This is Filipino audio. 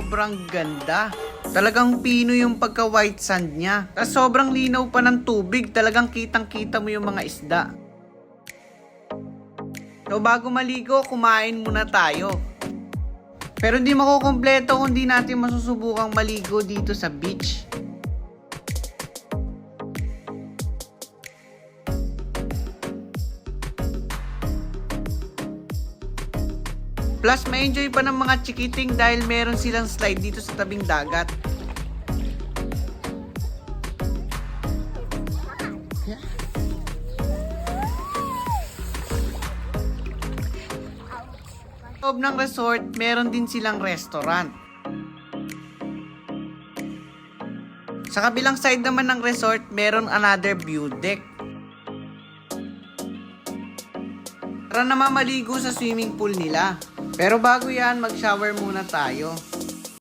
sobrang ganda. Talagang pino yung pagka white sand niya. Tapos sobrang linaw pa ng tubig. Talagang kitang-kita mo yung mga isda. So bago maligo, kumain muna tayo. Pero hindi makukumpleto kung di natin masusubukang maligo dito sa beach. Plus, ma-enjoy pa ng mga chikiting dahil meron silang slide dito sa tabing dagat. Sa loob ng resort, meron din silang restaurant. Sa kabilang side naman ng resort, meron another view deck. Para naman maligo sa swimming pool nila. Pero bago yan, mag-shower muna tayo.